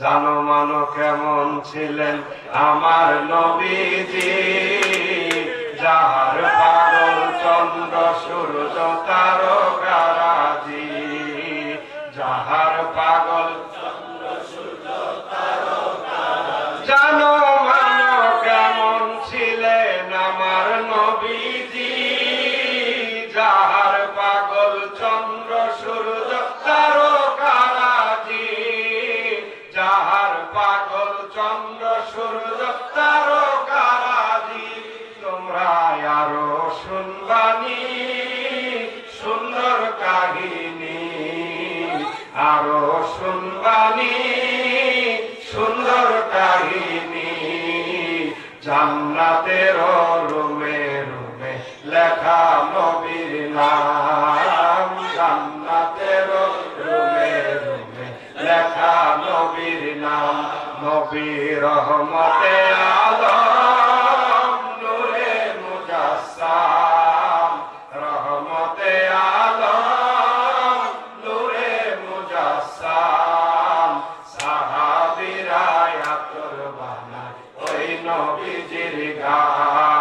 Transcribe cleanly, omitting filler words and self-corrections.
জানো মানো কেমন ছিলেন আমার নবীজি, যাহার পাগল চন্দ্র সূর্য তারকারাজি, যাহার পাগল চন্দ্র সূর্য তারকারাজি। জানো মানো কেমন ছিলেন আমার নবীজি, যাহার পাগল চন্দ্র সূর্য তারকারাজি, যাহার পাগল চন্দ্র সূর্য তারকারাজি। তোমরা আরো শুনবানি সুন্দর কাহিনী, আরো শুনবানি সুন্দর কাহিনী। জান্নাতের রুমে রুমে লেখা নবীর নাম, জান্নাতের রুমে রুমে লেখা নবীর নাম। নবী রহমতে আলম নূরে মুজাসসাম, রহমতে আলম নূরে মুজাসসাম। সাহাবীরা আতর বানায় ওই নবীজির গান।